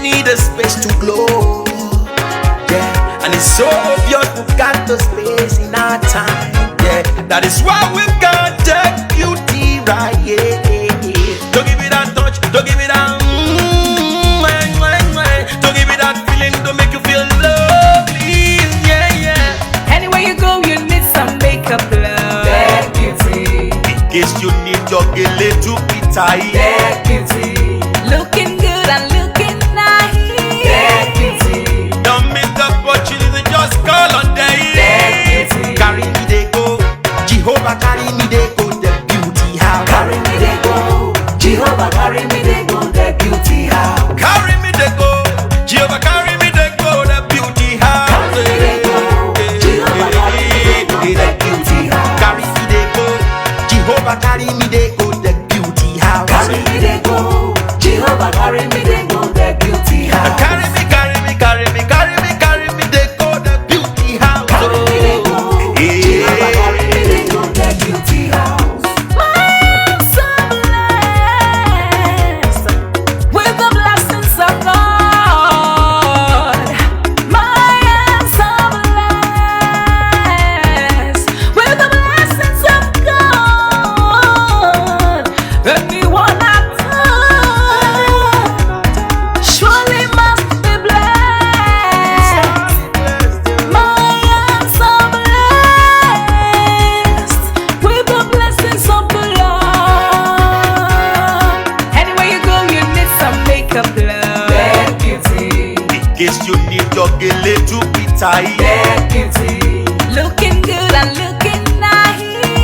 need a space to glow. Yeah, and it's so obvious we've got the space in our time. Yeah, that is why we've got that beauty right. Yeah, don't give it that touch, don't give it that. Don't give it that feeling, don't make you feel lovely. Yeah, yeah. Anywhere you go, you need some makeup, love. That beauty. In case you need your gele to be tight. That beauty. Looking good and looking nice. That beauty. Don't miss the opportunity, just call on day. That beauty. Carry me they go, Jehovah carry me they go, the beauty house. Carry me they go, Jehovah carry me they go, the beauty house. Carry me they go, Jehovah carry me they go, the beauty house. Carry me they go, Jehovah carry me they go, the beauty house. Carry me they go, Jehovah carry me they go, the beauty house. Carry me they go, Jehovah carry me they go, the beauty house. Carry me, carry me, carry me, carry me, carry me they go, the beauty house. Carry me they go, Jehovah carry me they go, the beauty house. I'm so blessed with the blessings of God. I am so blessed with the blessings of God. Anyone I touch surely must be blessed. I am so blessed with the blessings of the Lord. Anywhere you go, you need some makeup, love. That beauty. In case you need your gele to be tight. That beauty. Looking good and looking nice.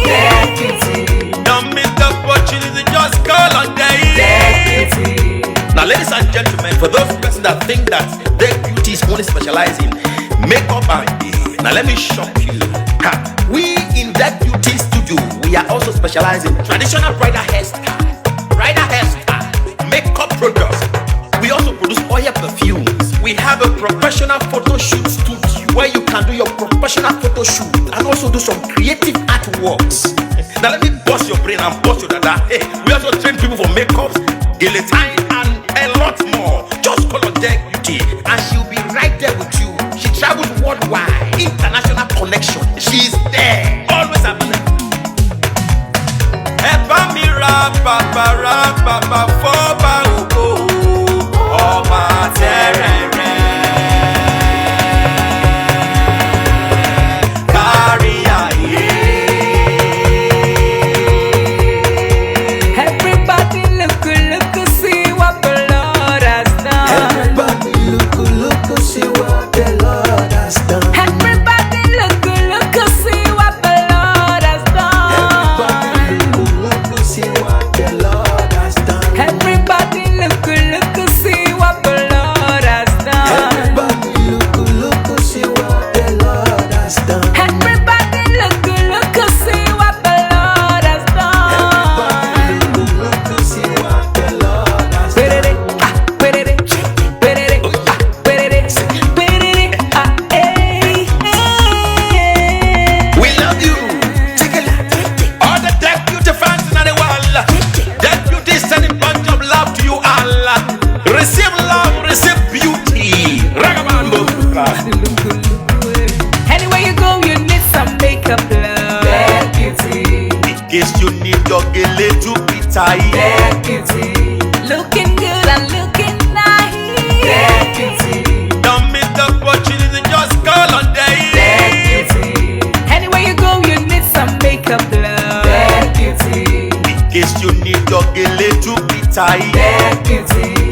That beauty. Don't miss the opportunity, just call on day. That beauty. Now, ladies and gentlemen, for those persons that think that their beauty is only specialized in makeup and hair, now let me shock you. Ha. We in that beauty studio, we are also specialized in traditional bridal hairstyle, makeup products. We also produce oil perfumes. We have a professional photo shoot studio where you can do your professional photo shoot and also do some creative artworks. Now let me bust your brain and bust your dada. Hey, we also train people for makeups, gele time, and a lot more. Just call on Deck Beauty and she'll be right there with you. She travels worldwide, international connection. She's there, always available. Eba mi ra papa foba ogo, ọba terere. Kárí ayé. Everybody look, see what the Lord has done. Everybody look, see what the Lord has done. Everybody look, see what the Lord has done. Everybody look, see what the Lord has done. Everybody look, see what the Lord has done. Everybody look, see what the Lord has done. Everybody look, see what the Lord has done. Look, see what the Lord has done. We love you. All the Deck Beauty fans in the world. Deck Beauty is sending bunch of love to you all. Receive love, receive beauty. Ragabambo. Anywhere you go, you need some makeup, love. That beauty. In case you need your gele to be tight. That beauty. Looking good and looking nice. That beauty. Don't miss the opportunity, just call on day. That beauty. Anywhere you go, you need some makeup, love. That beauty. In case you need your gele to be tight. That beauty.